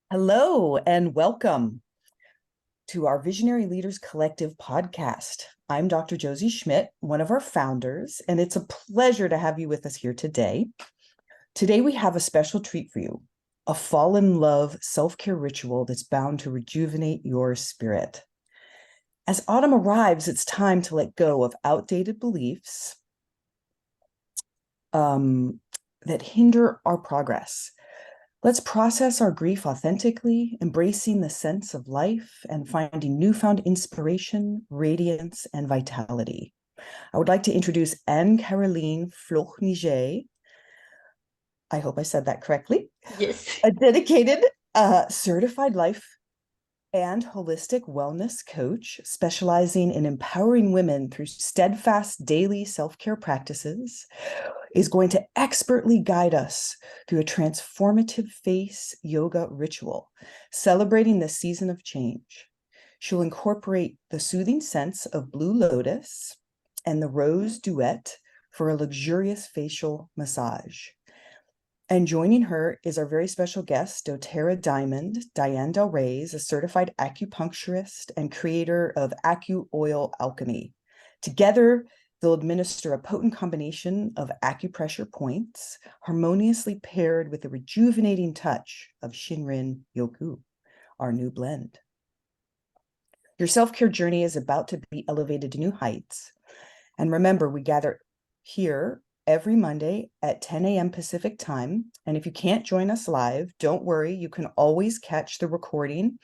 Hello and welcome to our Visionary Leaders Collective podcast. I'm Dr. Josie Schmidt, one of our founders, and it's a pleasure to have you with us here today. Today we have a special treat for you, a fall in love self-care ritual that's bound to rejuvenate your spirit. As autumn arrives, it's time to let go of outdated beliefs that hinder our progress. Let's process our grief authentically, embracing the sense of life and finding newfound inspiration, radiance, and vitality. I would like to introduce Anne-Caroline Fugate. I hope I said that correctly. Yes. A dedicated, certified life and holistic wellness coach specializing in empowering women through steadfast daily self-care practices, is going to expertly guide us through a transformative face yoga ritual, celebrating the season of change. She'll incorporate the soothing scents of blue lotus and the rose duet for a luxurious facial massage. And joining her is our very special guest, doTERRA Diamond Ariana Harley, a certified acupuncturist and creator of Acu Oil Alchemy. Together, they'll administer a potent combination of acupressure points, harmoniously paired with a rejuvenating touch of Shinrin Yoku, our new blend. Your self-care journey is about to be elevated to new heights. And remember, we gather here every Monday at 10 a.m. Pacific time. And if you can't join us live, don't worry, you can always catch the recording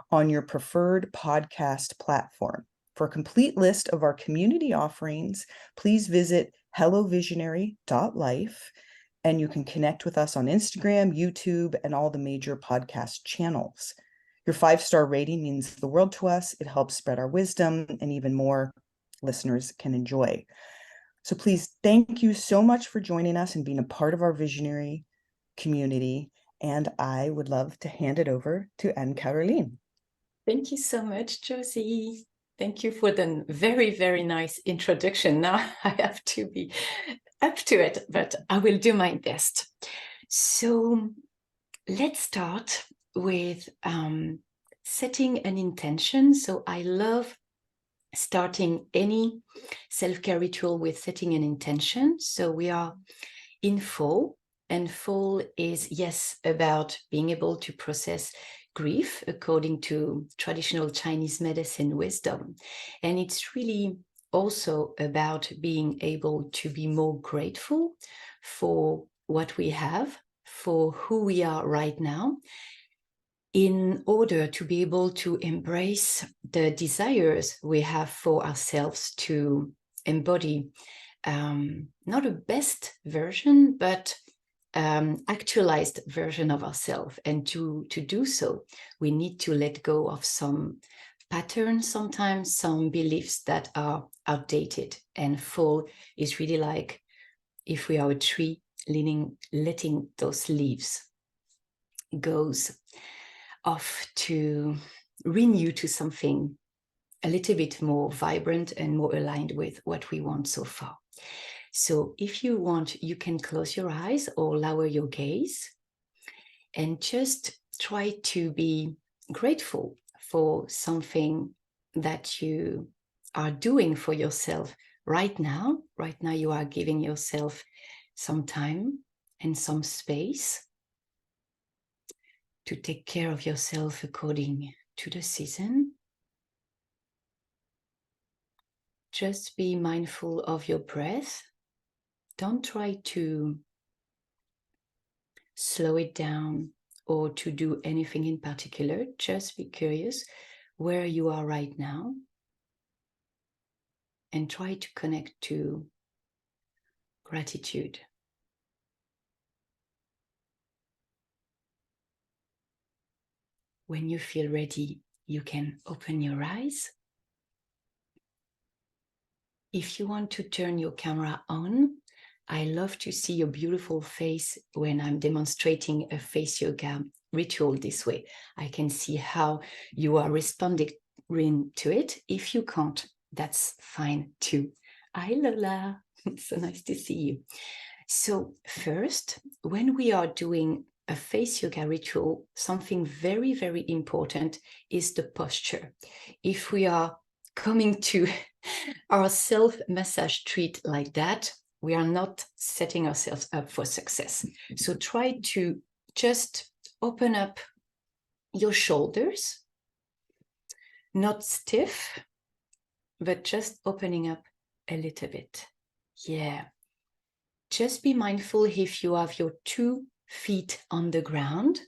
on your preferred podcast platform. For a complete list of our community offerings, please visit hellovisionary.life, and you can connect with us on Instagram, YouTube, and all the major podcast channels. Your 5-star rating means the world to us. It helps spread our wisdom, and even more listeners can enjoy. So please, thank you so much for joining us and being a part of our visionary community. And I would love to hand it over to Anne-Caroline. Thank you so much, Josie. Thank you for the very, very nice introduction. Now I have to be up to it, but I will do my best. So let's start with setting an intention. So I love starting any self-care ritual with setting an intention. So we are in fall, and fall is, yes, about being able to process grief according to traditional Chinese medicine wisdom. And it's really also about being able to be more grateful for what we have, for who we are right now, in order to be able to embrace the desires we have for ourselves to embody not a best version, but actualized version of ourselves. And to do so, we need to let go of some patterns, sometimes some beliefs that are outdated. And fall is really like if we are a tree, letting those leaves goes off to renew to something a little bit more vibrant and more aligned with what we want so far. So if you want, you can close your eyes or lower your gaze and just try to be grateful for something that you are doing for yourself right now. Right now you are giving yourself some time and some space to take care of yourself according to the season. Just be mindful of your breath. Don't try to slow it down or to do anything in particular. Just be curious where you are right now and try to connect to gratitude. When you feel ready, you can open your eyes. If you want to turn your camera on, I love to see your beautiful face when I'm demonstrating a face yoga ritual this way. I can see how you are responding to it. If you can't, that's fine too. Hi, Lola. It's so nice to see you. So first, when we are doing a face yoga ritual, something very, very important is the posture. If we are coming to our self-massage treat like that, we are not setting ourselves up for success. So try to just open up your shoulders, not stiff, but just opening up a little bit. Yeah. Just be mindful if you have your 2 feet on the ground.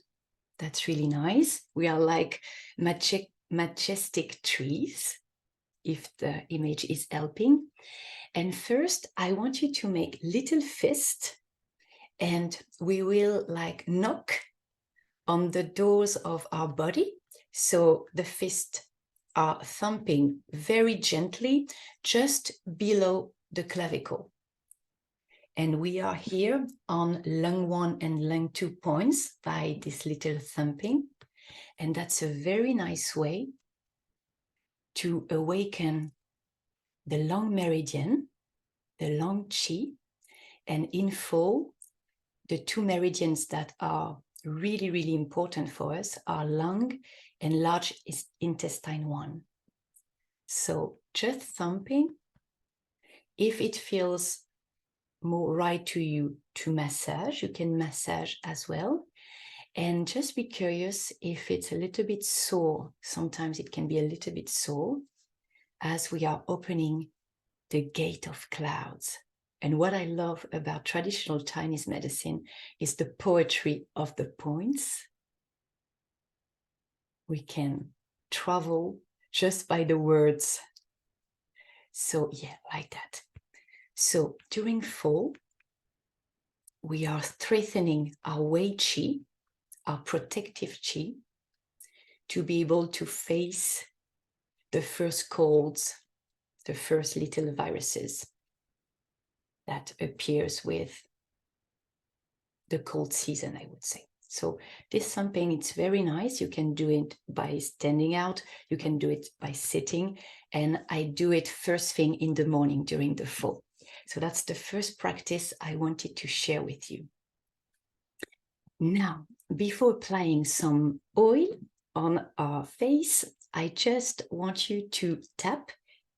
That's really nice. We are like majestic trees, if the image is helping. And first, I want you to make little fist, and we will like knock on the doors of our body. So the fists are thumping very gently just below the clavicle. And we are here on lung 1 and lung 2 points by this little thumping. And that's a very nice way to awaken the lung meridian, the lung chi, and in full, the 2 meridians that are really, really important for us are lung and large intestine 1. So just thumping. If it feels more right to you to massage, you can massage as well. And just be curious if it's a little bit sore. Sometimes it can be a little bit sore as we are opening the gate of clouds. And what I love about traditional Chinese medicine is the poetry of the points. We can travel just by the words. So yeah, like that. So during fall, we are strengthening our Wei Qi, our protective Qi, to be able to face the first colds, the first little viruses that appears with the cold season, I would say. So this is something, it's very nice. You can do it by standing out. You can do it by sitting. And I do it first thing in the morning during the fall. So that's the first practice I wanted to share with you. Now, before applying some oil on our face, I just want you to tap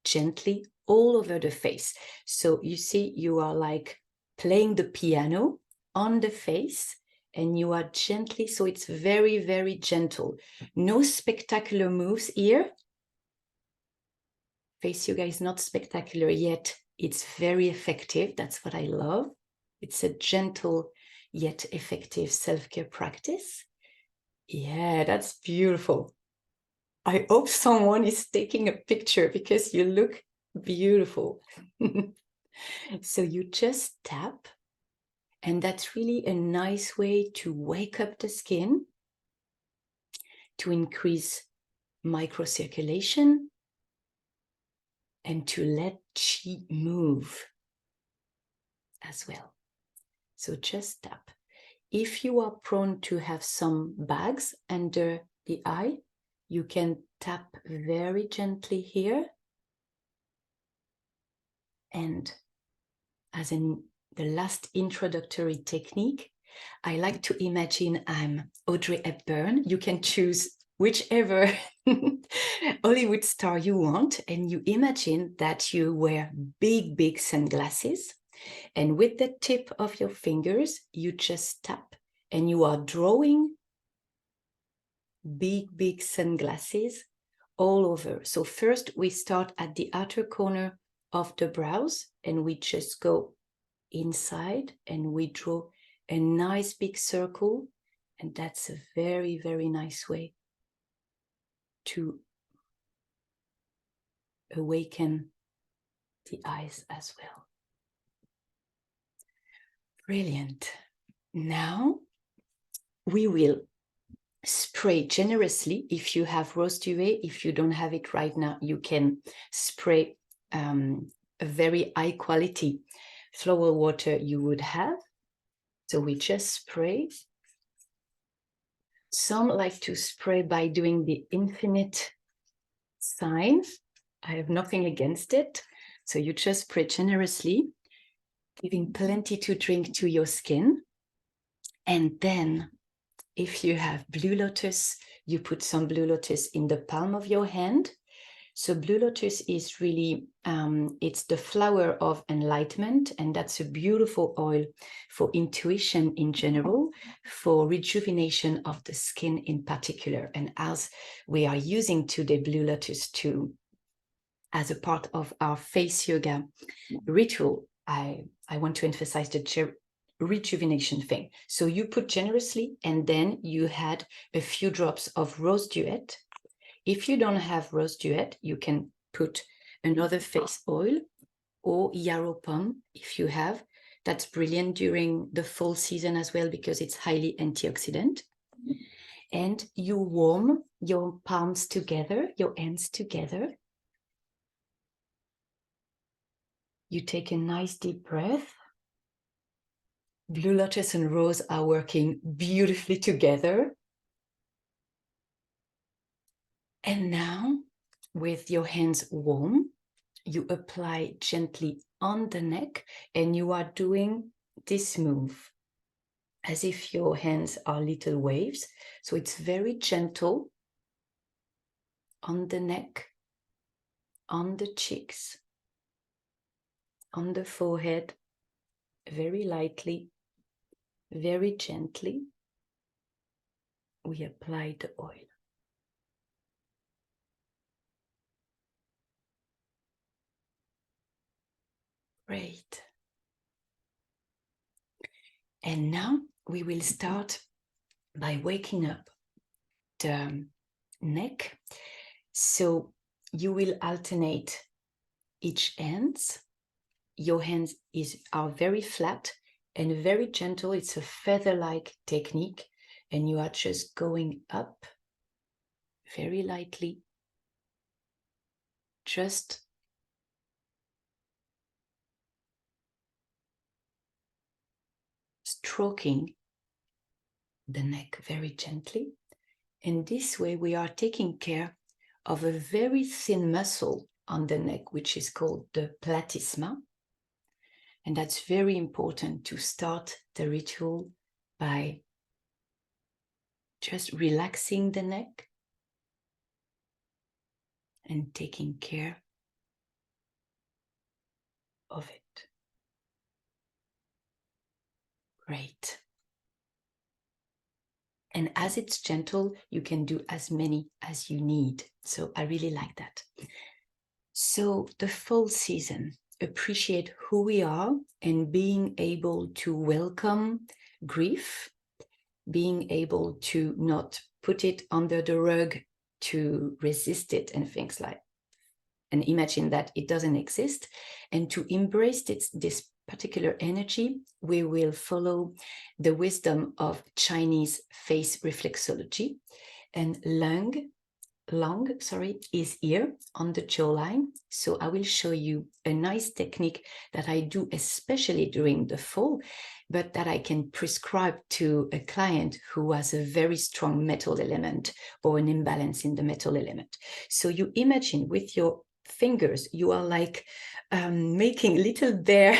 gently all over the face. So you see, you are like playing the piano on the face, and you are gently, so it's very, very gentle. No spectacular moves here. Face yoga is not spectacular yet. It's very effective. That's what I love. It's a gentle yet effective self-care practice. Yeah, that's beautiful. I hope someone is taking a picture because you look beautiful. So you just tap, and that's really a nice way to wake up the skin, to increase microcirculation, and to let qi move as well. So just tap. If you are prone to have some bags under the eye, you can tap very gently here. And as in the last introductory technique, I like to imagine I'm Audrey Hepburn. You can choose whichever Hollywood star you want, and you imagine that you wear big, big sunglasses. And with the tip of your fingers, you just tap, and you are drawing big, big sunglasses all over. So first we start at the outer corner of the brows, and we just go inside and we draw a nice big circle. And that's a very, very nice way to awaken the eyes as well. Brilliant. Now we will spray generously. If you have rose duvet, if you don't have it right now, you can spray a very high quality flower water you would have. So we just spray. Some like to spray by doing the infinite sign. I have nothing against it. So you just spray generously, giving plenty to drink to your skin. And then If you have Blue Lotus, you put some Blue Lotus in the palm of your hand. So Blue Lotus is really, it's the flower of enlightenment, and that's a beautiful oil for intuition in general, for rejuvenation of the skin in particular. And as we are using today Blue Lotus as a part of our face yoga ritual, I want to emphasize the rejuvenation thing. So you put generously, and then you had a few drops of rose duet. If you don't have rose duet, you can put another face oil or yarrow pom if you have. That's brilliant during the fall season as well, because it's highly antioxidant. And you warm your palms together, your hands together. You take a nice deep breath. Blue Lotus and Rose are working beautifully together. And now, with your hands warm, you apply gently on the neck, and you are doing this move as if your hands are little waves. So it's very gentle on the neck, on the cheeks, on the forehead, very lightly, very gently. We apply the oil. Great. And now we will start by waking up the neck. So you will alternate each hands. Your hands are very flat and very gentle. It's a feather-like technique, and you are just going up very lightly, just stroking the neck very gently. And this way we are taking care of a very thin muscle on the neck, which is called the platysma. And that's very important to start the ritual by just relaxing the neck and taking care of it. Great. And as it's gentle, you can do as many as you need. So I really like that. So the fall season, appreciate who we are and being able to welcome grief, being able to not put it under the rug, to resist it and things like, and imagine that it doesn't exist, and to embrace this particular energy. We will follow the wisdom of Chinese face reflexology, and Lung is here on the jawline. So I will show you a nice technique that I do especially during the fall, but that I can prescribe to a client who has a very strong metal element or an imbalance in the metal element. So you imagine with your fingers, you are like making little bear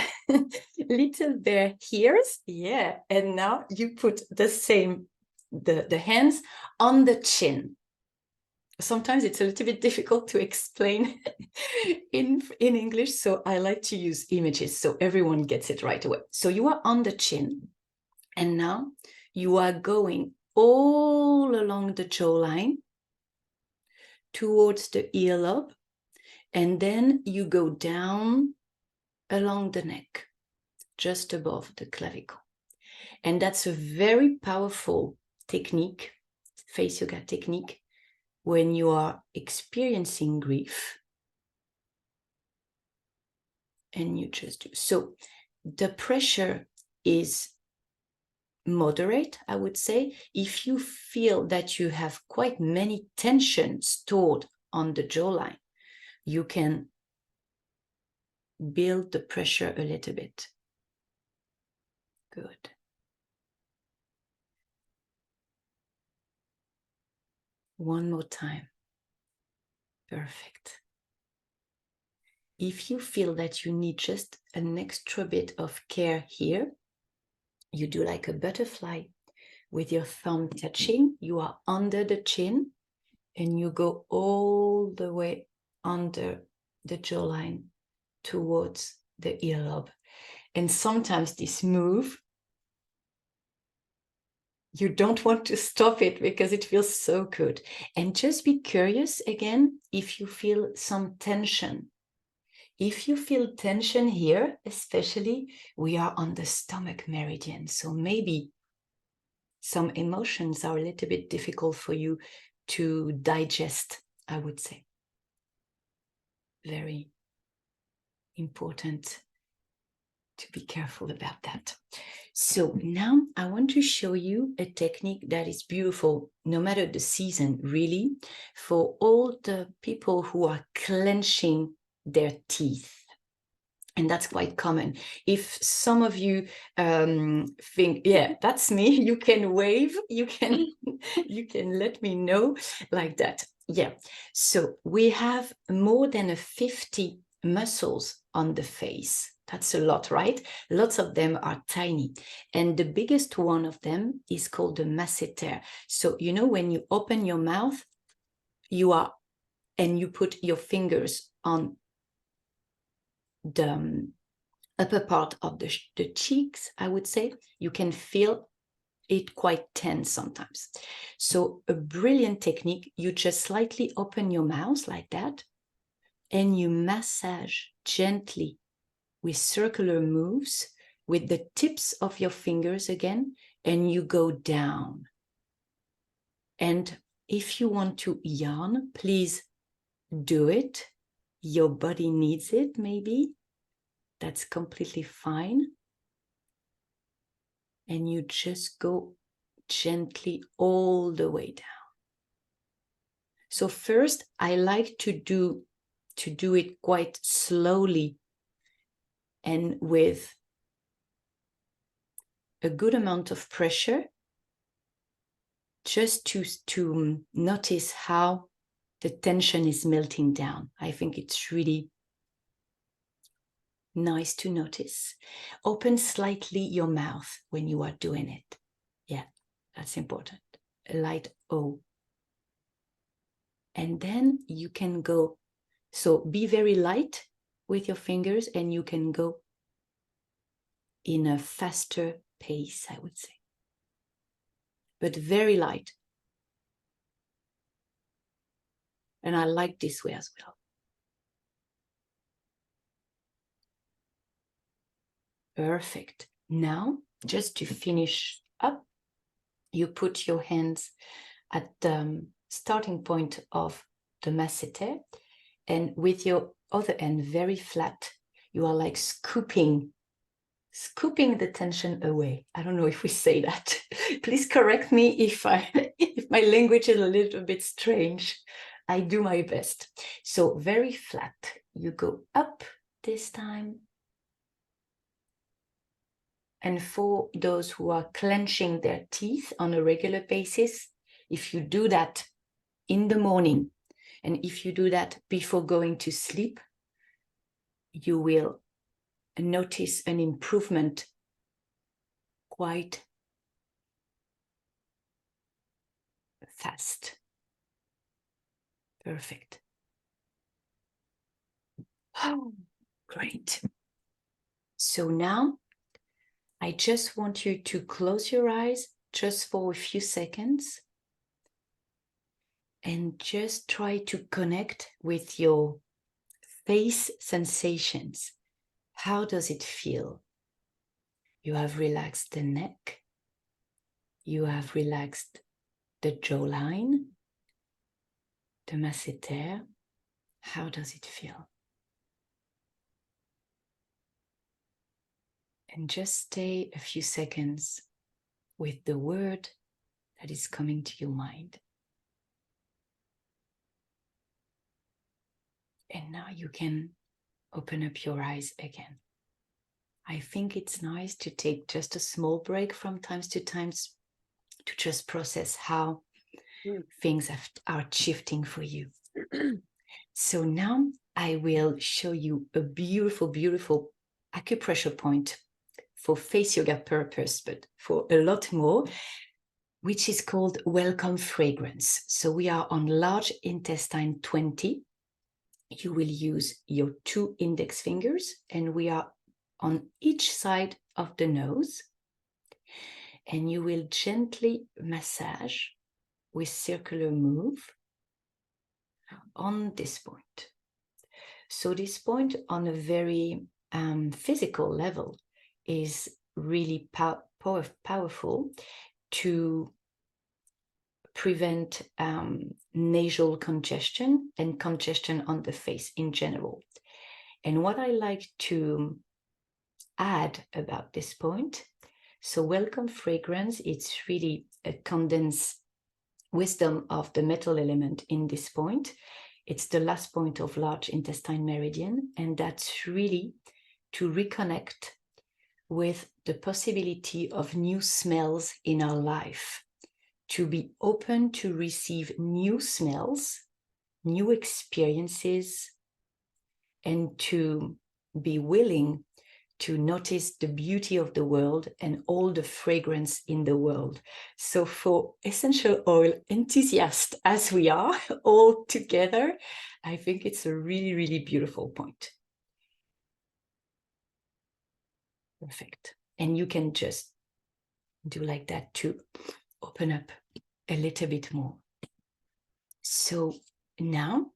ears. Yeah. And now you put the same, the hands on the chin. Sometimes it's a little bit difficult to explain in English, so I like to use images so everyone gets it right away. So you are on the chin, and now you are going all along the jawline towards the earlobe, and then you go down along the neck, just above the clavicle. And that's a very powerful technique, face yoga technique, when you are experiencing grief. And you just do. So the pressure is moderate, I would say. If you feel that you have quite many tensions stored on the jawline, you can build the pressure a little bit. Good. One more time. Perfect. If you feel that you need just an extra bit of care here, you do like a butterfly with your thumb touching. You are under the chin and you go all the way under the jawline towards the earlobe. And sometimes this move, you don't want to stop it because it feels so good. And just be curious again if you feel some tension. If you feel tension here, especially, we are on the stomach meridian. So maybe some emotions are a little bit difficult for you to digest, I would say. Very important to be careful about that. So now I want to show you a technique that is beautiful, no matter the season, really, for all the people who are clenching their teeth. And that's quite common. If some of you think, yeah, that's me, you can wave, you can let me know like that. Yeah. So we have more than 50 muscles on the face. That's a lot, right? Lots of them are tiny. And the biggest one of them is called the masseter. So, you know, when you open your mouth, and you put your fingers on the upper part of the cheeks, I would say, you can feel it quite tense sometimes. So a brilliant technique, you just slightly open your mouth like that, and you massage gently with circular moves with the tips of your fingers again, and you go down. And if you want to yawn, please do it. Your body needs it, maybe. That's completely fine. And you just go gently all the way down. So first, I like to do it quite slowly and with a good amount of pressure, just to notice how the tension is melting down. I think it's really nice to notice. Open slightly your mouth when you are doing it. Yeah, that's important. A light O. And then you can go, so be very light with your fingers, and you can go in a faster pace, I would say. But very light. And I like this way as well. Perfect. Now, just to finish up, you put your hands at the starting point of the masseter, and with your other hand very flat, you are like scooping the tension away. I don't know if we say that. Please correct me if my language is a little bit strange. I do my best. So very flat. You go up this time. And for those who are clenching their teeth on a regular basis, if you do that in the morning, and if you do that before going to sleep, you will notice an improvement quite fast. Perfect. Oh, great. So now I just want you to close your eyes just for a few seconds and just try to connect with your face sensations. How does it feel? You have relaxed the neck. You have relaxed the jawline, the masseter. How does it feel? And just stay a few seconds with the word that is coming to your mind. And now you can open up your eyes again. I think it's nice to take just a small break from time to time to just process how things are shifting for you. So now I will show you a beautiful, beautiful acupressure point for face yoga purpose, but for a lot more. which is called Welcome Fragrance. So we are on large intestine 20. You will use your 2 index fingers, and we are on each side of the nose. And you will gently massage with circular move on this point. So this point on a very physical level is really powerful to prevent nasal congestion and congestion on the face in general. And what I like to add about this point, so Welcome Fragrance, it's really a condensed wisdom of the metal element in this point. It's the last point of large intestine meridian, and that's really to reconnect with the possibility of new smells in our life, to be open to receive new smells, new experiences, and to be willing to notice the beauty of the world and all the fragrance in the world. So for essential oil enthusiasts as we are all together, I think it's a really, really beautiful point. Perfect. And you can just do like that to open up a little bit more. So now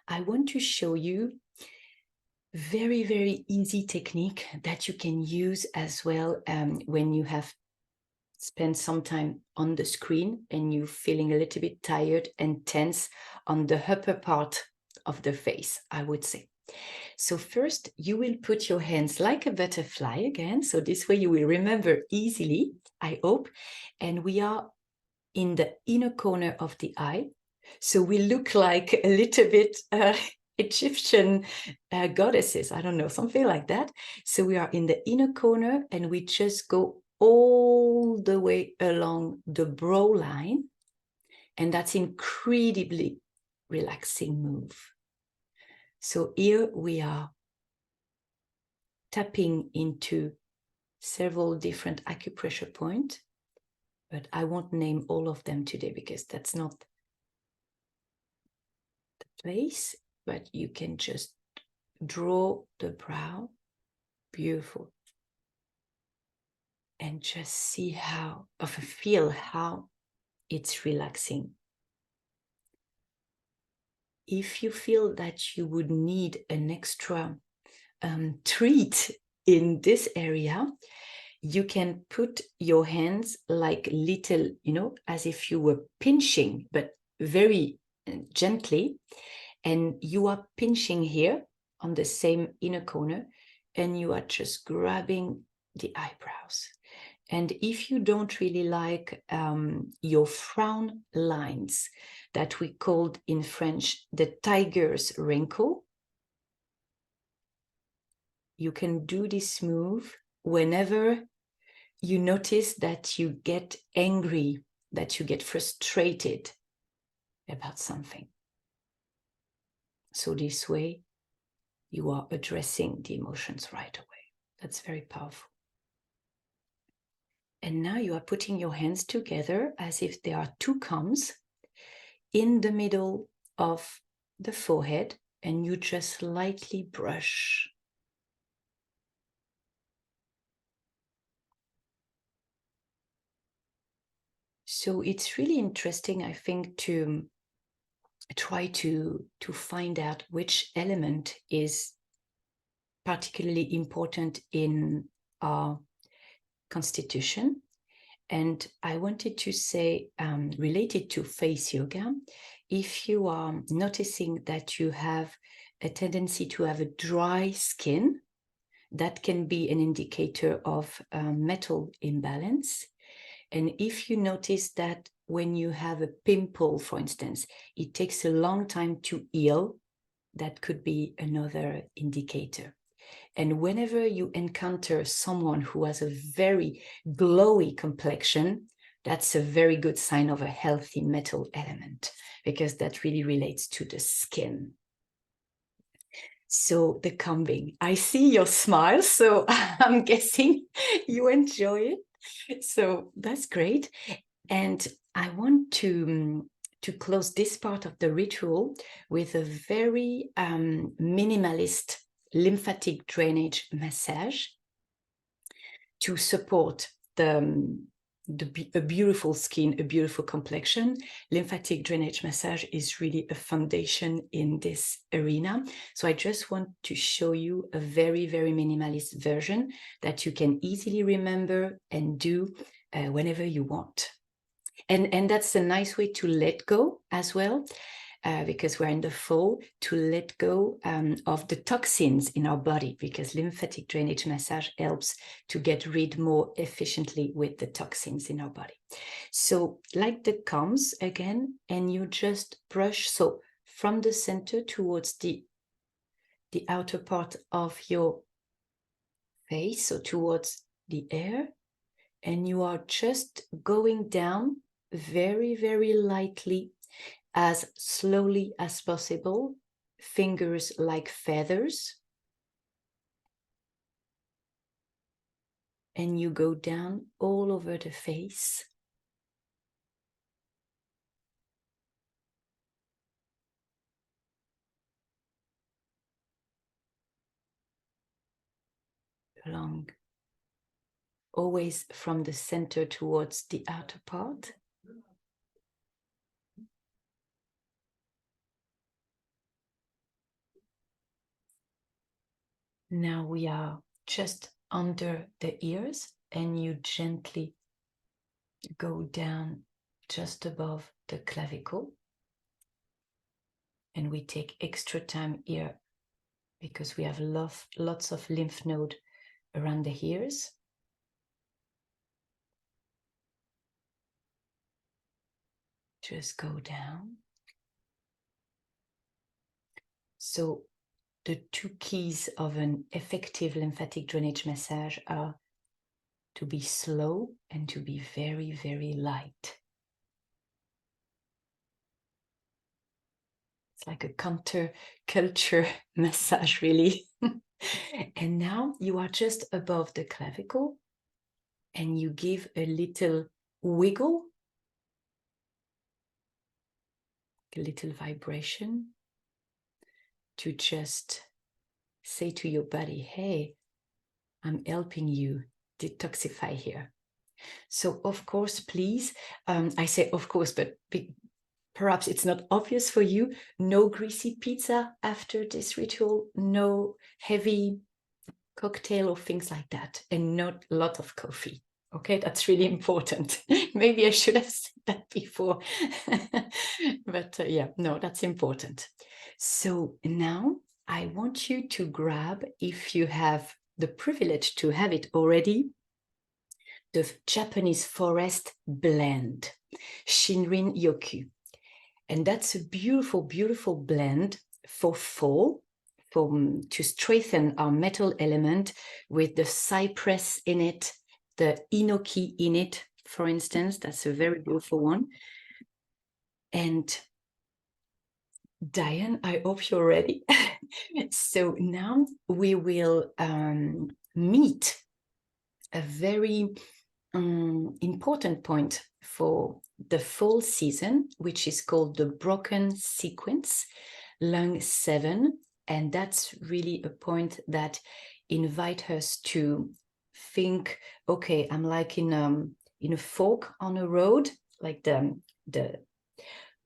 I want to show you very, very easy technique that you can use as well when you have spent some time on the screen and you're feeling a little bit tired and tense on the upper part of the face, I would say. So first, you will put your hands like a butterfly again. So this way you will remember easily, I hope. And we are in the inner corner of the eye. So we look like a little bit Egyptian goddesses, I don't know, something like that. So we are in the inner corner and we just go all the way along the brow line. And that's incredibly relaxing move. So here we are tapping into several different acupressure points, but I won't name all of them today because that's not the place, but you can just draw the brow, beautiful, and just see feel how it's relaxing. If you feel that you would need an extra treat in this area, you can put your hands like little, as if you were pinching, but very gently. And you are pinching here on the same inner corner, and you are just grabbing the eyebrows. And if you don't really like your frown lines that we called in French the tiger's wrinkle, you can do this move whenever you notice that you get angry, that you get frustrated about something. So this way, you are addressing the emotions right away. That's very powerful. And now you are putting your hands together as if there are 2 combs in the middle of the forehead, and you just lightly brush. So it's really interesting, I think, to try to find out which element is particularly important in our constitution. And I wanted to say, related to face yoga, if you are noticing that you have a tendency to have a dry skin, that can be an indicator of metal imbalance. And if you notice that when you have a pimple, for instance, it takes a long time to heal, that could be another indicator. And whenever you encounter someone who has a very glowy complexion, that's a very good sign of a healthy metal element, because that really relates to the skin. So the combing, I see your smile, so I'm guessing you enjoy it. So that's great. And I want to close this part of the ritual with a very minimalist lymphatic drainage massage to support a beautiful skin, a beautiful complexion. Lymphatic drainage massage is really a foundation in this arena. So I just want to show you a very, very minimalist version that you can easily remember and do whenever you want. And that's a nice way to let go as well, because we're in the fall, to let go of the toxins in our body, because lymphatic drainage massage helps to get rid more efficiently with the toxins in our body. So like the comes again, and you just brush, so from the center towards the outer part of your face, so towards the air, and you are just going down very, very lightly, as slowly as possible, fingers like feathers. And you go down all over the face. Along, always from the center towards the outer part. Now we are just under the ears, and you gently go down just above the clavicle. And we take extra time here because we have lots of lymph node around the ears. Just go down. So the two keys of an effective lymphatic drainage massage are to be slow and to be very, very light. It's like a counter-culture massage, really. And now you are just above the clavicle, and you give a little wiggle, a little vibration, to just say to your body, hey, I'm helping you detoxify here. So of course, please, I say of course, but perhaps it's not obvious for you, no greasy pizza after this ritual, no heavy cocktail or things like that, and not a lot of coffee. Okay, that's really important. Maybe I should have said that before. But yeah, no, that's important. So now I want you to grab, if you have the privilege to have it already, the Japanese forest blend, Shinrin Yoku. And that's a beautiful, beautiful blend for fall, to strengthen our metal element with the cypress in it, the inoki in it, for instance. That's a very beautiful one. And Diane, I hope you're ready. So now we will meet a very important point for the fall season, which is called the broken sequence, lung 7. And that's really a point that invites us to think, okay, I'm like in a fork on a road, like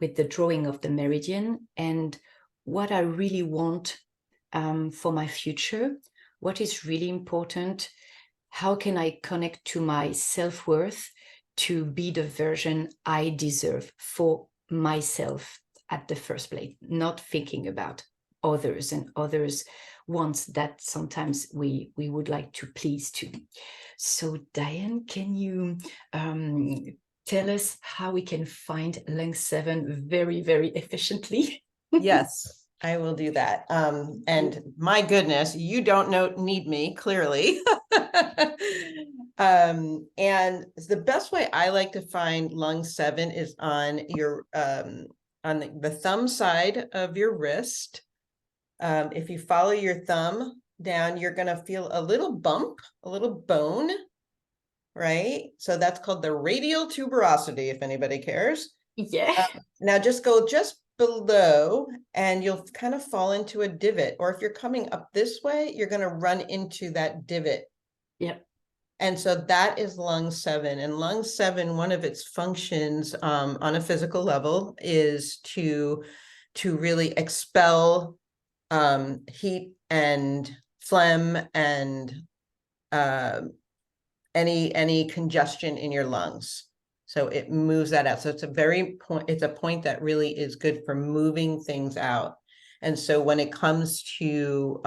with the drawing of the meridian, and what I really want for my future, what is really important, how can I connect to my self-worth to be the version I deserve for myself at the first place, not thinking about others and others' wants that sometimes we would like to please to. So Diane, can you tell us how we can find lung 7 very, very efficiently? Yes, I will do that. And my goodness, you don't need me, clearly. And the best way I like to find lung 7 is on your on the thumb side of your wrist. If you follow your thumb down, you're going to feel a little bump, a little bone. right? So that's called the radial tuberosity, if anybody cares. Yeah. Now just go just below and you'll kind of fall into a divot. Or if you're coming up this way, you're going to run into that divot. Yep. And so that is lung 7. And lung 7, one of its functions on a physical level is to really expel heat and phlegm and any congestion in your lungs. So it moves that out. So it's a point that really is good for moving things out. And so when it comes to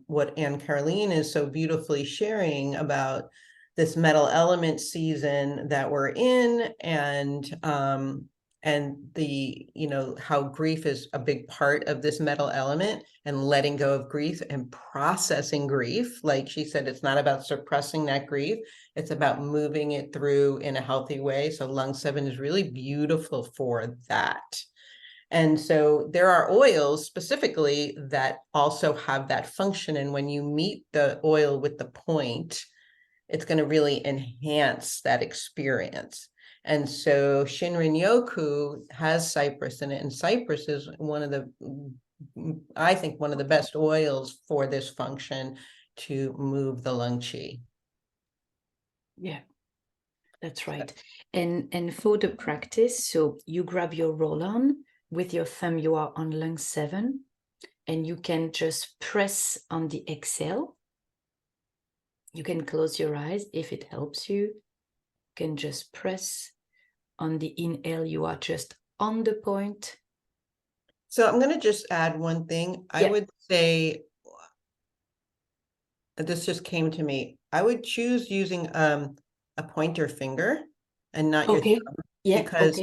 what Anne Caroline is so beautifully sharing about this metal element season that we're in, and the, how grief is a big part of this metal element, and letting go of grief and processing grief. Like she said, it's not about suppressing that grief. It's about moving it through in a healthy way. So lung 7 is really beautiful for that. And so there are oils specifically that also have that function. And when you meet the oil with the point, it's going to really enhance that experience. And so Shinrin Yoku has cypress in it, and cypress is I think one of the best oils for this function to move the lung qi. Yeah, that's right. And for the practice, so you grab your roll-on with your thumb, you are on lung 7, and you can just press on the exhale. You can close your eyes if it helps you. You can just press on the inhale, you are just on the point. So I'm going to just add one thing. I would say, this just came to me, I would choose using a pointer finger and not your thumb, because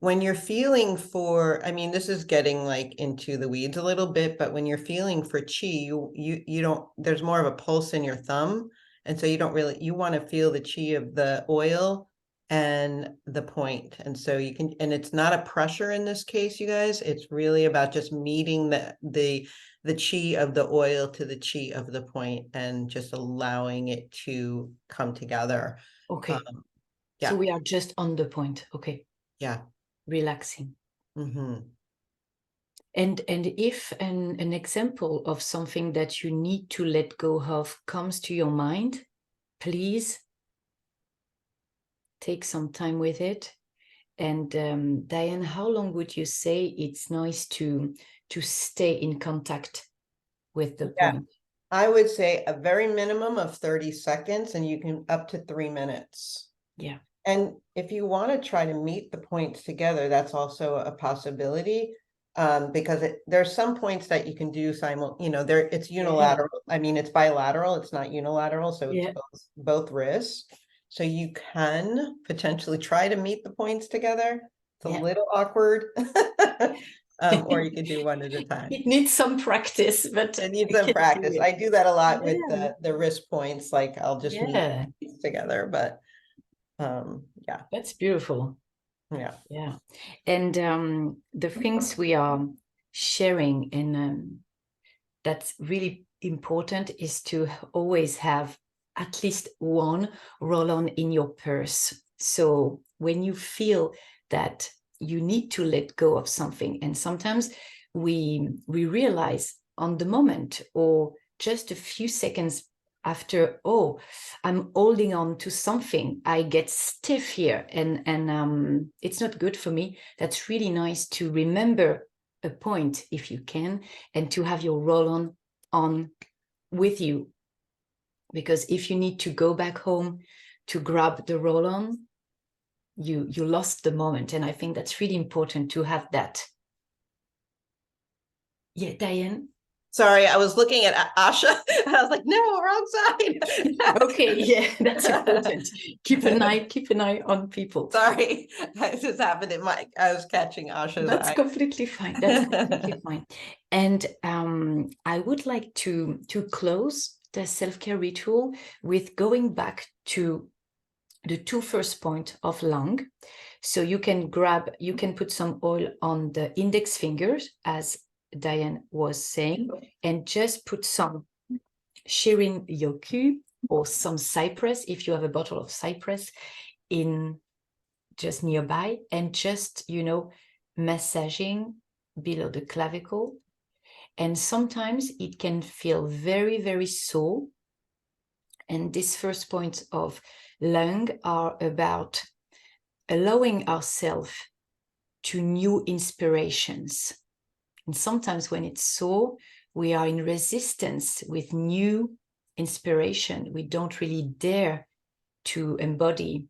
when you're feeling for, I mean, this is getting like into the weeds a little bit, but when you're feeling for qi, you don't, there's more of a pulse in your thumb. And so you don't really, you want to feel the qi of the oil and the point. And so you can, and it's not a pressure in this case, you guys, it's really about just meeting the qi of the oil to the qi of the point and just allowing it to come together. Okay. Yeah. So we are just on the point. Okay. Yeah. Relaxing. Mm-hmm. And if an example of something that you need to let go of comes to your mind, please take some time with it. And Diane, how long would you say it's nice to stay in contact with the point? I would say a very minimum of 30 seconds, and you can up to 3 minutes. Yeah. And if you want to try to meet the points together, that's also a possibility. Because there's some points that you can do it's unilateral. I mean, it's bilateral, it's not unilateral. So it's both wrists. So you can potentially try to meet the points together. It's a little awkward. Or you can do one at a time. It needs some practice, but it needs some practice. I do that a lot with the wrist points. Like I'll just meet these together, but yeah, that's beautiful. Yeah. And the things we are sharing, and that's really important, is to always have at least one roll-on in your purse. So when you feel that you need to let go of something, and sometimes we realize on the moment or just a few seconds after, oh, I'm holding on to something, I get stiff here, and it's not good for me. That's really nice to remember a point if you can, and to have your roll-on with you, because if you need to go back home to grab the roll-on, you lost the moment. And I think that's really important to have that. Yeah, Diane? Sorry, I was looking at Aisha and I was like, no, wrong side. Okay, yeah, that's important. Keep an eye on people. Sorry, this just happened in I was catching Aisha's That's eye. completely fine. That's completely fine. And I would like to close the self-care ritual with going back to the 2 first points of lung. So you can put some oil on the index fingers, as Diane was saying, and just put some Shinrin Yoku or some cypress, if you have a bottle of cypress in just nearby, and just, you know, massaging below the clavicle. And sometimes it can feel very, very sore. And this first point of lung are about allowing ourselves to new inspirations. And sometimes when it's sore, we are in resistance with new inspiration. We don't really dare to embody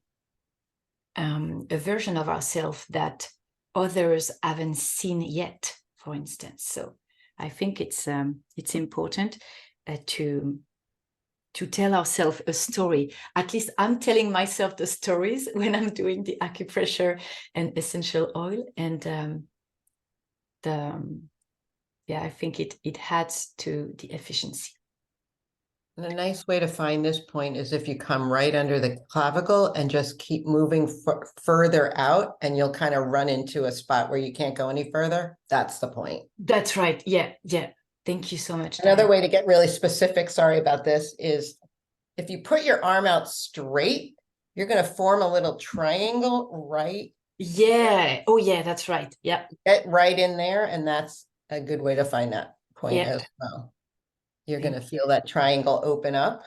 a version of ourselves that others haven't seen yet, for instance. So I think it's important to tell ourselves a story. At least I'm telling myself the stories when I'm doing the acupressure and essential oil. And yeah, I think it adds to the efficiency. And a nice way to find this point is if you come right under the clavicle and just keep moving further out, and you'll kind of run into a spot where you can't go any further. That's the point. That's right. Yeah, yeah. Thank you so much. Another way to get really specific, sorry about this, is if you put your arm out straight, you're going to form a little triangle, right? Yeah. Oh, yeah, that's right. Yeah. Get right in there, and that's a good way to find that point as well. You're going to feel that triangle open up,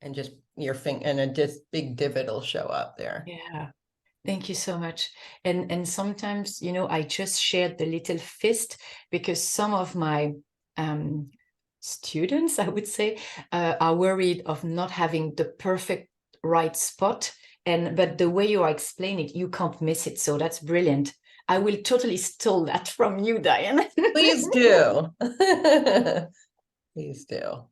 and just your finger, and a big divot will show up there. Yeah. Thank you so much. And sometimes, you know, I just shared the little fist because some of my students, I would say, are worried of not having the perfect right spot. But the way you are explaining it, you can't miss it. So that's brilliant. I will totally steal that from you, Diane. Please do. Please do.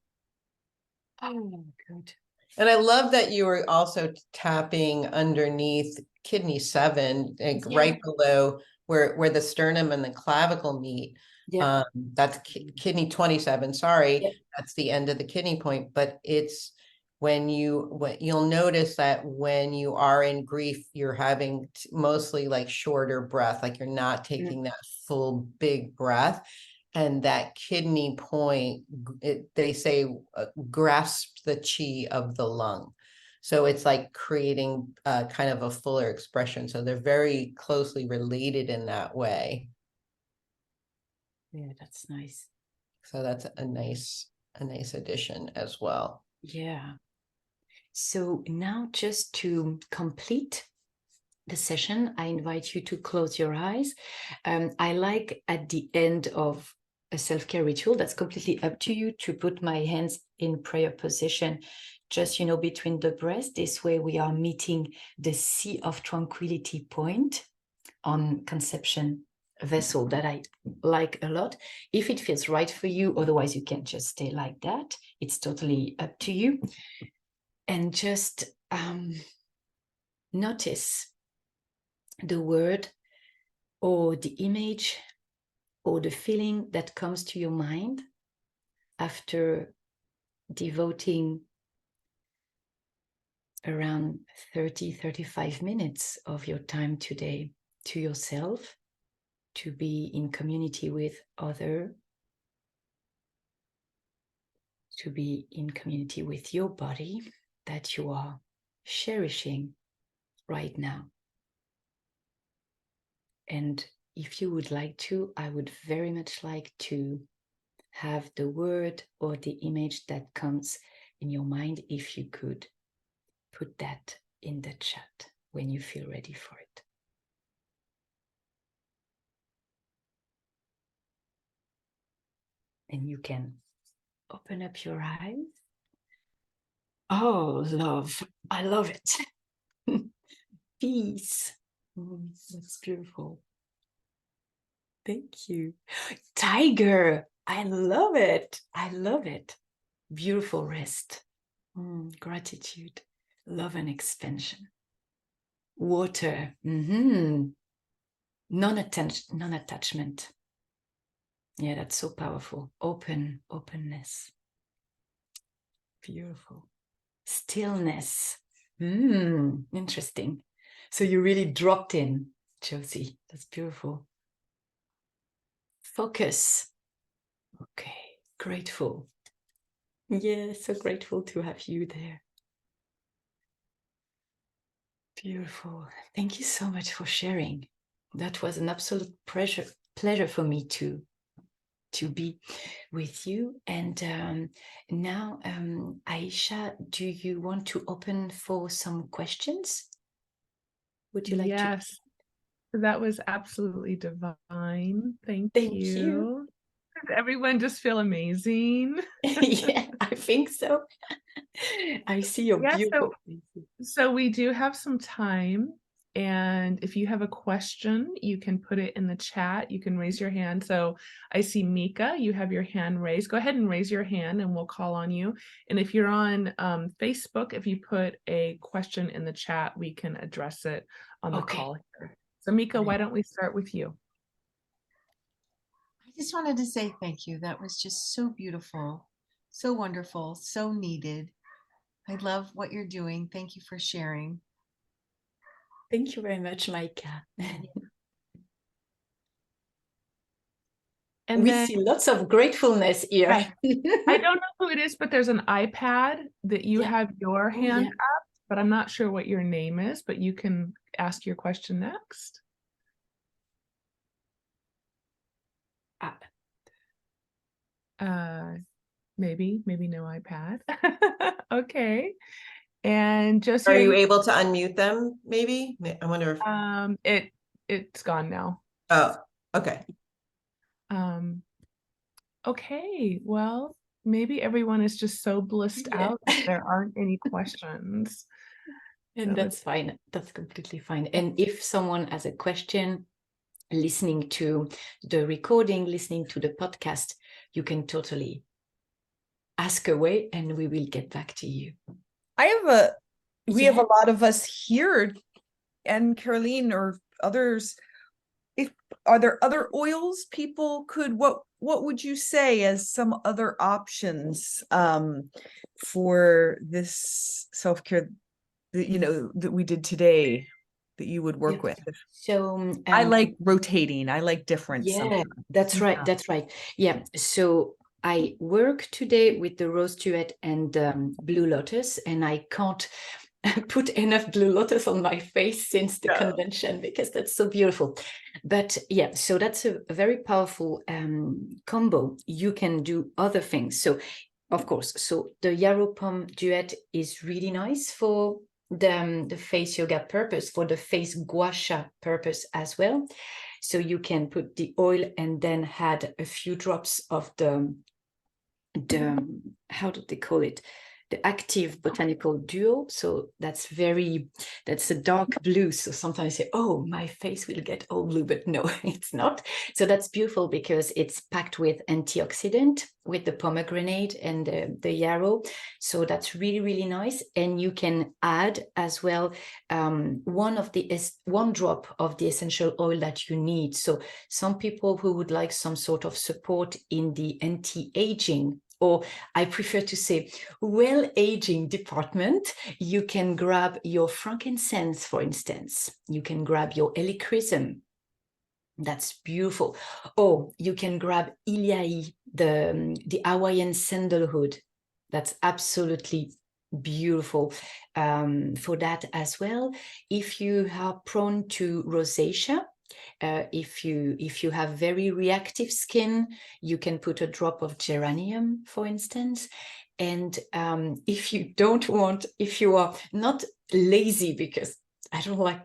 Oh, good. And I love that you were also tapping underneath kidney 7, like right below where the sternum and the clavicle meet. Yeah. That's kidney 27. Sorry, that's the end of the kidney point. But it's when you'll notice that when you are in grief, you're having mostly like shorter breath, like you're not taking that full big breath. And that kidney point, they say, grasps the chi of the lung. So it's like creating kind of a fuller expression. So they're very closely related in that way. Yeah, that's nice. So that's a nice addition as well. Yeah. So now, just to complete the session, I invite you to close your eyes. I like at the end of a self-care ritual, that's completely up to you, to put my hands in prayer position, just, you know, between the breasts. This way we are meeting the sea of tranquility point on conception vessel that I like a lot. If it feels right for you, otherwise you can just stay like that. It's totally up to you. And just notice the word or the image or the feeling that comes to your mind after devoting around 30-35 minutes of your time today to yourself, to be in community with others, to be in community with your body that you are cherishing right now. And if you would like to, I would very much like to have the word or the image that comes in your mind, if you could put that in the chat when you feel ready for it. And you can open up your eyes. Oh, love. I love it. Peace. That's beautiful. Thank you. Tiger. I love it. I love it. Beautiful rest. Gratitude. Love and expansion. Water. Non-attachment. Yeah, that's so powerful. Openness. Beautiful. Stillness. Interesting. So you really dropped in, Josie. That's beautiful. Focus. Okay. Grateful. Yeah, so grateful to have you there. Beautiful. Thank you so much for sharing. That was an absolute pleasure for me to be with you. And now, Aisha, do you want to open for some questions? Would you like to? Yes, that was absolutely divine. Thank Thank you. you. Did everyone just feel amazing? Yeah, I think so. I see your beautiful faces. So we do have some time. And if you have a question, you can put it in the chat. You can raise your hand. So I see Mika, you have your hand raised. Go ahead and raise your hand and we'll call on you. And if you're on Facebook, if you put a question in the chat, we can address it on the call here. So Mika, why don't we start with you? I just wanted to say thank you. That was just so beautiful, so wonderful, so needed. I love what you're doing. Thank you for sharing. Thank you very much, Micah. And we see lots of gratefulness here. I don't know who it is, but there's an iPad that you have your hand up, but I'm not sure what your name is, but you can ask your question next. Maybe no iPad. Okay. And Josie, are you able to unmute them? Maybe I wonder if it's gone now. Oh, okay. Okay, well, maybe everyone is just so blissed out that there aren't any questions. And that's fine. That's completely fine. And if someone has a question, listening to the recording, listening to the podcast, you can totally ask away and we will get back to you. We have a lot of us here, and Caroline or others. Are there other oils people could, what would you say as some other options for this self-care that we did today that you would work with? So I like rotating. I like different. Yeah, sometimes. that's right. That's right. Yeah. So I work today with the Rose Duet and Blue Lotus, and I can't put enough Blue Lotus on my face since the convention because that's so beautiful. But yeah, so that's a very powerful combo. You can do other things. So of course, so the Yarrow Pom Duet is really nice for the face yoga purpose, for the face gua sha purpose as well. So you can put the oil and then add a few drops of the how do they call it? The active botanical duo. So that's a dark blue. So sometimes I say, oh, my face will get all blue, but no, it's not. So that's beautiful because it's packed with antioxidant, with the pomegranate and the yarrow. So that's really, really nice. And you can add as well one drop of the essential oil that you need. So some people who would like some sort of support in the anti-aging, or I prefer to say well-aging department, you can grab your frankincense, for instance. You can grab your helichrysum. That's beautiful. Or you can grab Iliai, the Hawaiian sandalwood. That's absolutely beautiful for that as well. If you are prone to rosacea, if you have very reactive skin, you can put a drop of geranium, for instance. And if you are not lazy, because I don't like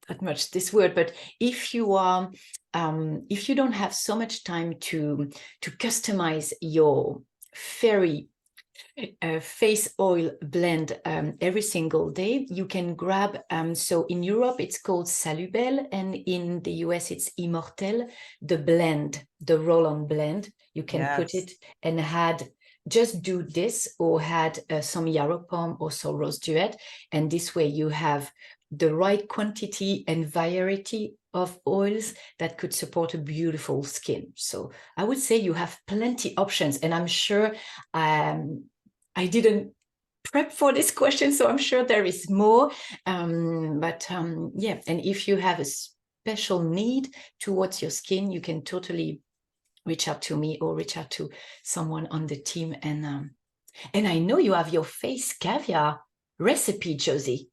that much this word, but if you don't have so much time to customize your fairy face oil blend every single day, you can grab, so in Europe it's called Salubel, and in the US it's Immortel, the blend, the roll-on blend. You can put it and just do this, or add some yarrow pom or some rose duet, and this way you have the right quantity and variety of oils that could support a beautiful skin. So I would say you have plenty options, and I'm sure I didn't prep for this question, so I'm sure there is more. Yeah, and if you have a special need towards your skin, you can totally reach out to me or reach out to someone on the team, and And I know you have your face caviar recipe, Josie.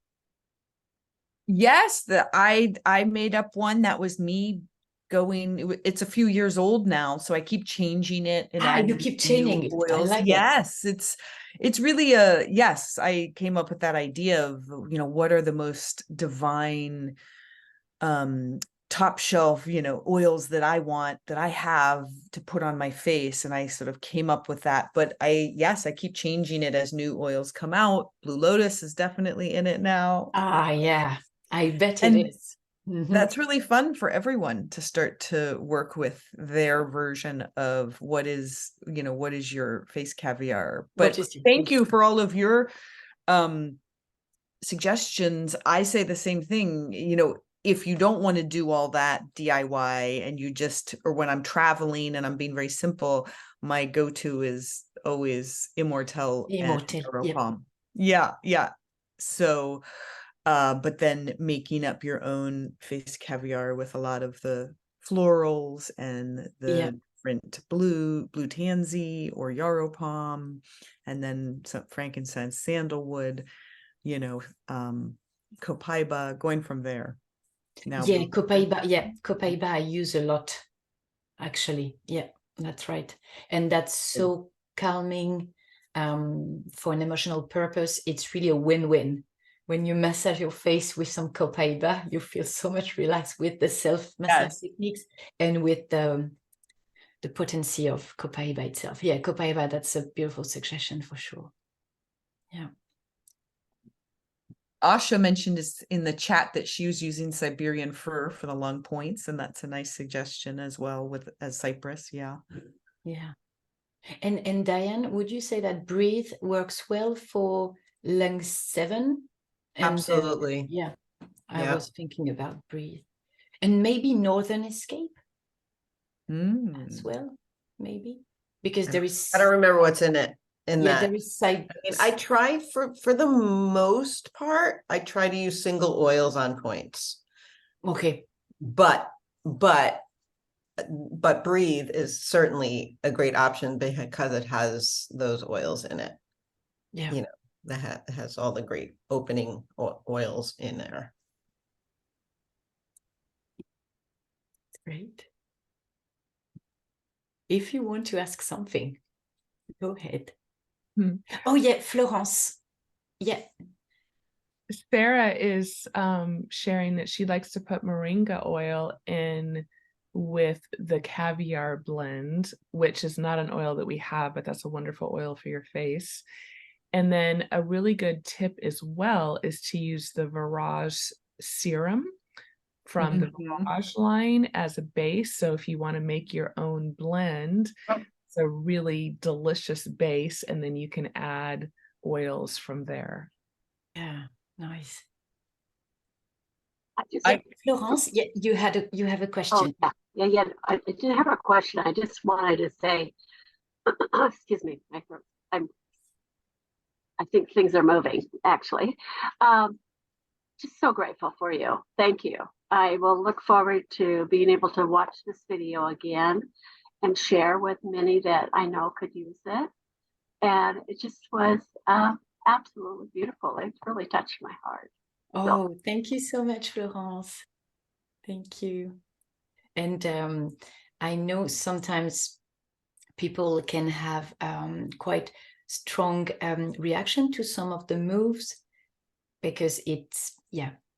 Yes, I made up one that was me going. It's a few years old now, so I keep changing it and adding You keep new changing it. I oils. like it. Yes, it's really a yes. I came up with that idea of, you know, what are the most divine, top shelf, you know, oils that I want, that I have to put on my face, and I sort of came up with that. But I keep changing it as new oils come out. Blue Lotus is definitely in it now. Yeah, I bet And it is. that's really fun for everyone to start to work with their version of what is, you know, what is your face caviar. But thank you for all of your suggestions. I say the same thing, you know, if you don't want to do all that DIY and you just, or when I'm traveling and I'm being very simple, my go-to is always Immortelle and Yarrow Palm. Yeah. So but then making up your own face caviar with a lot of the florals and the different blue tansy or yarrow palm, and then some frankincense, sandalwood, you know, copaiba, going from there. Now, Copaiba I use a lot, actually. Yeah, that's right. And that's so calming for an emotional purpose. It's really a win-win. When you massage your face with some copaiba, you feel so much relaxed with the self-massage techniques and with the potency of copaiba itself. Yeah, copaiba, that's a beautiful suggestion for sure. Yeah. Asha mentioned in the chat that she was using Siberian fir for the lung points, and that's a nice suggestion as well as cypress. Yeah. And Diane, would you say that breathe works well for lung 7? And, absolutely. I was thinking about breathe, and maybe Northern Escape as well, maybe, because there is. I don't remember what's in it. That there is side. I mean, I try for the most part, I try to use single oils on points. Okay, but breathe is certainly a great option because it has those oils in it. Yeah, you know, that has all the great opening oils in there. Great. If you want to ask something, go ahead. Oh yeah, Florence. Yeah. Sarah is sharing that she likes to put moringa oil in with the caviar blend, which is not an oil that we have, but that's a wonderful oil for your face. And then a really good tip as well is to use the Virage serum from the Virage line as a base. So if you want to make your own blend, it's a really delicious base, and then you can add oils from there. Yeah, nice. Florence, you have a question. Oh, yeah. I didn't have a question. I just wanted to say, excuse me, I think things are moving, actually. Just so grateful for you. Thank you. I will look forward to being able to watch this video again and share with many that I know could use it. And it just was absolutely beautiful. It really touched my heart. Oh, thank you so much, Florence. Thank you. And I know sometimes people can have quite strong reaction to some of the moves, because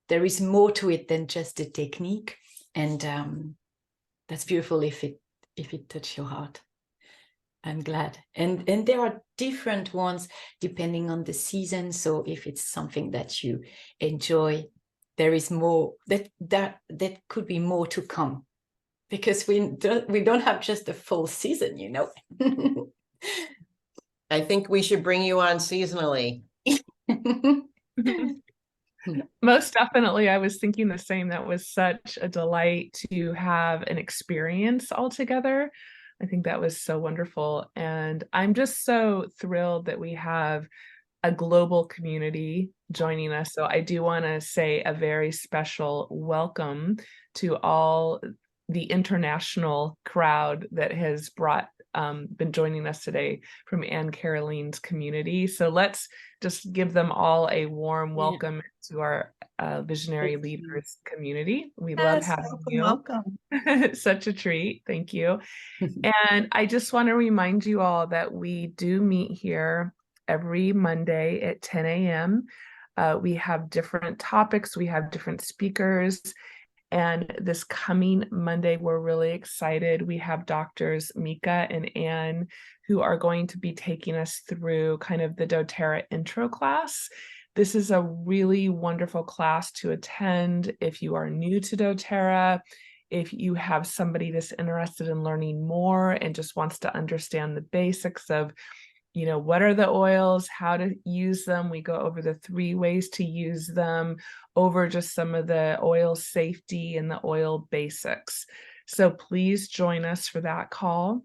there is more to it than just the technique, and that's beautiful if it touches your heart. I'm glad. And there are different ones depending on the season. So if it's something that you enjoy, there is more that could be more to come, because we don't have just a full season, you know. I think we should bring you on seasonally. Most definitely. I was thinking the same. That was such a delight to have an experience all together. I think that was so wonderful. And I'm just so thrilled that we have a global community joining us. So I do want to say a very special welcome to all the international crowd that has brought been joining us today from Anne Caroline's community. So let's just give them all a warm welcome to our Visionary Leaders community. We love having you. Welcome. Such a treat. Thank you. And I just want to remind you all that we do meet here every Monday at 10 a.m. We have different topics, we have different speakers. And this coming Monday, we're really excited. We have doctors Mika and Anne who are going to be taking us through kind of the doTERRA intro class. This is a really wonderful class to attend if you are new to doTERRA, if you have somebody that's interested in learning more and just wants to understand the basics of, you know, what are the oils, how to use them. We go over the 3 ways to use them, over just some of the oil safety and the oil basics. So please join us for that call.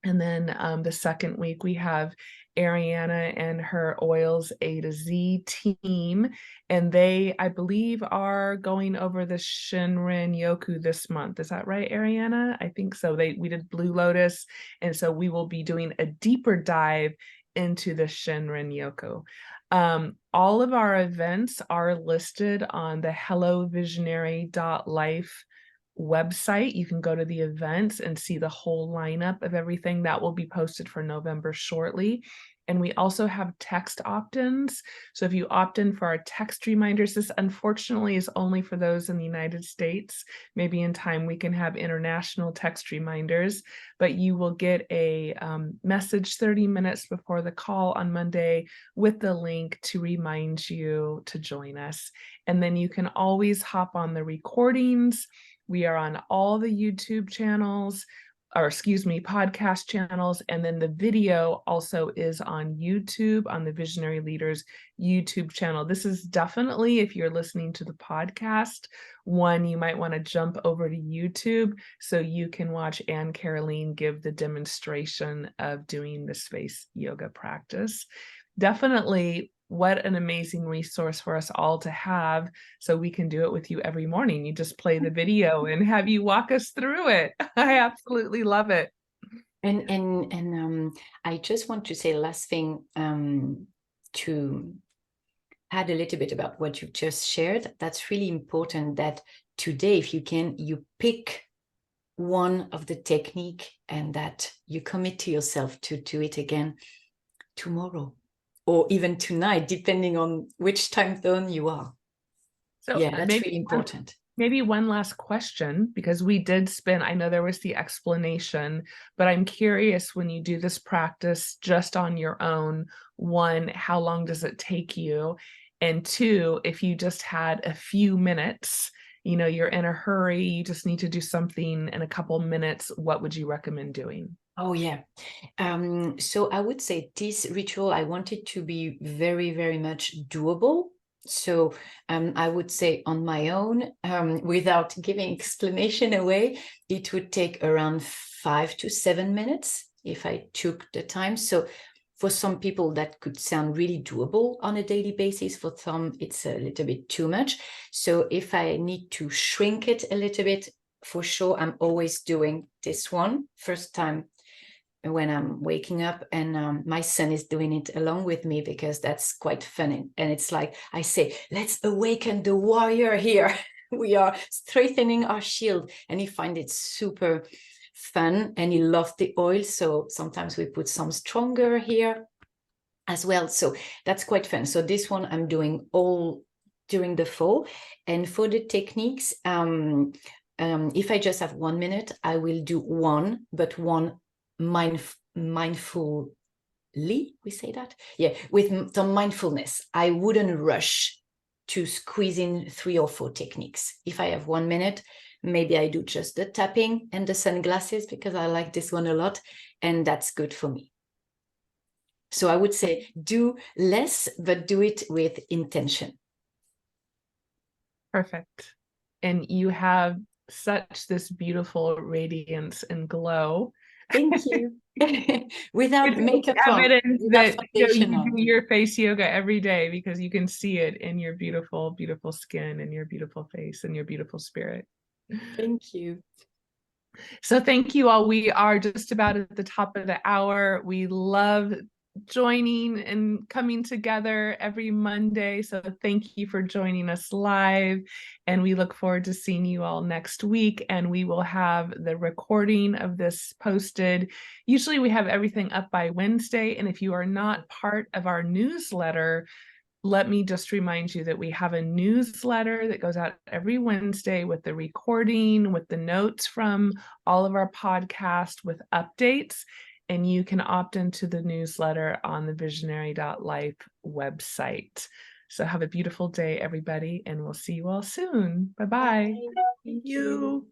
And then the second week we have Ariana and her Oils A to Z team, and they, I believe, are going over the Shinrin Yoku this month. Is that right, Ariana? I think so. We did Blue Lotus, and so we will be doing a deeper dive into the Shinrin Yoku. All of our events are listed on the hellovisionary.life website. You can go to the events and see the whole lineup of everything that will be posted for November shortly. And we also have text opt-ins. So if you opt in for our text reminders, this unfortunately is only for those in the United States. Maybe in time we can have international text reminders, but you will get a message 30 minutes before the call on Monday with the link to remind you to join us. And then you can always hop on the recordings. We are on all the YouTube channels, or excuse me, podcast channels. And then the video also is on YouTube, on the Visionary Leaders YouTube channel. This is definitely, if you're listening to the podcast, one you might want to jump over to YouTube so you can watch Anne Caroline give the demonstration of doing the space yoga practice. Definitely, what an amazing resource for us all to have, so we can do it with you every morning. You just play the video and have you walk us through it. I absolutely love it. And I just want to say last thing, to add a little bit about what you've just shared. That's really important, that today, if you can, you pick one of the technique and that you commit to yourself to do it again tomorrow, or even tonight, depending on which time zone you are. So yeah, that's really important. Maybe one last question, because we did spend, I know there was the explanation, but I'm curious, when you do this practice just on your own, 1, how long does it take you? And 2, if you just had a few minutes, you know, you're in a hurry, you just need to do something in a couple minutes, what would you recommend doing? Oh, yeah. So I would say this ritual, I want it to be very, very much doable. So I would say on my own, without giving explanation away, it would take around 5 to 7 minutes if I took the time. So for some people that could sound really doable on a daily basis. For some, it's a little bit too much. So if I need to shrink it a little bit, for sure, I'm always doing this one first time when I'm waking up, and my son is doing it along with me, because that's quite fun. And it's like I say, let's awaken the warrior here. We are strengthening our shield, and he finds it super fun, and he loves the oil. So sometimes we put some stronger here as well. So that's quite fun. So this one I'm doing all during the fall. And for the techniques, if I just have 1 minute, I will do one, but one mindfully, we say that? Yeah, with some mindfulness. I wouldn't rush to squeeze in 3 or 4 techniques. If I have 1 minute, maybe I do just the tapping and the sunglasses, because I like this one a lot, and that's good for me. So I would say do less, but do it with intention. Perfect. And you have such this beautiful radiance and glow. Thank you. Without makeup on, evidence that you do your face yoga every day, because you can see it in your beautiful, beautiful skin and your beautiful face and your beautiful spirit. Thank you. So thank you all. We are just about at the top of the hour. We love joining and coming together every Monday. So thank you for joining us live. And we look forward to seeing you all next week. And we will have the recording of this posted. Usually we have everything up by Wednesday. And if you are not part of our newsletter, let me just remind you that we have a newsletter that goes out every Wednesday with the recording, with the notes from all of our podcasts, with updates, and you can opt into the newsletter on the visionary.life website. So have a beautiful day, everybody, and we'll see you all soon. Bye-bye. Thank you.